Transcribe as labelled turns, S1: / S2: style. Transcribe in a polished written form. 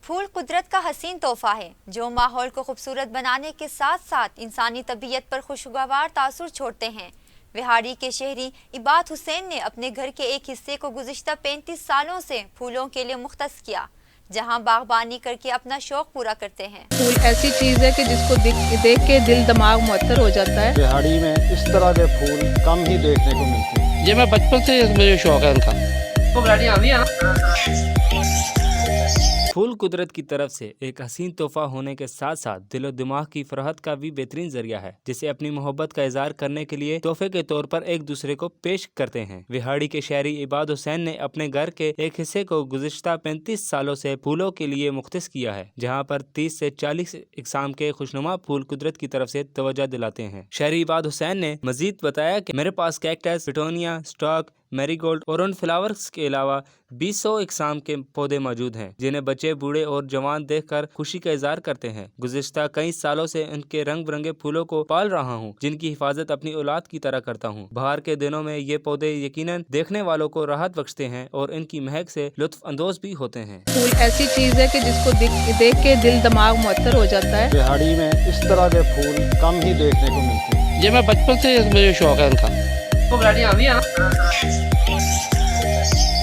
S1: फूल कुदरत का हसीन तोहफा है जो माहौल को खूबसूरत बनाने के साथ साथ इंसानी तबीयत पर खुशगवार तासुर छोड़ते हैं। विहाड़ी के शहरी इबाद हुसैन ने अपने घर के एक हिस्से को गुज़िश्ता 35 सालों से फूलों के लिए मुख्तस किया, जहां बागबानी करके अपना शौक पूरा करते हैं।
S2: फूल ऐसी चीज़ है कि जिसको देख के दिल दिमाग मुअत्तर हो जाता है।
S3: विहाड़ी में इस तरह के फूल कम ही देखने को मिलते हैं।
S4: ये मैं बचपन से मुझे शौक है इनका।
S5: फूल कुदरत की तरफ से एक हसीन तोहफा होने के साथ साथ दिलो दिमाग की फरहत का भी बेहतरीन जरिया है, जिसे अपनी मोहब्बत का इजहार करने के लिए तोहफे के तौर पर एक दूसरे को पेश करते हैं। विहाड़ी के शहरी इबाद हुसैन ने अपने घर के एक हिस्से को गुज़िश्ता 35 सालों से फूलों के लिए मुख्तस किया है, जहाँ पर 30 से 40 इकसाम के खुशनुमा फूल कुदरत की तरफ से तवज्जो दिलाते हैं। शहरी इबाद हुसैन ने मजीद बताया कि मेरे पास कैक्टस, पिटोनिया, स्टॉक, मैरीगोल्ड और उन फ्लावर्स के अलावा 200 इकसाम के पौधे मौजूद हैं, जिन्हें बच्चे, बूढ़े और जवान देखकर खुशी का इजहार करते हैं। गुज़िश्ता कई सालों से उनके रंग बिरंगे फूलों को पाल रहा हूँ, जिनकी हिफाजत अपनी औलाद की तरह करता हूँ। बहार के दिनों में ये पौधे यकीनन देखने वालों को राहत बख्शते हैं और इनकी महक से लुत्फ अंदोज भी होते हैं।
S2: फूल ऐसी चीज़ है कि जिसको देख के दिल दिमाग मुअत्तर हो जाता है।
S3: विहाड़ी में इस तरह के फूल कम ही देखने को मिलते हैं।
S4: ये मैं बचपन से मुझे शौक है इनका।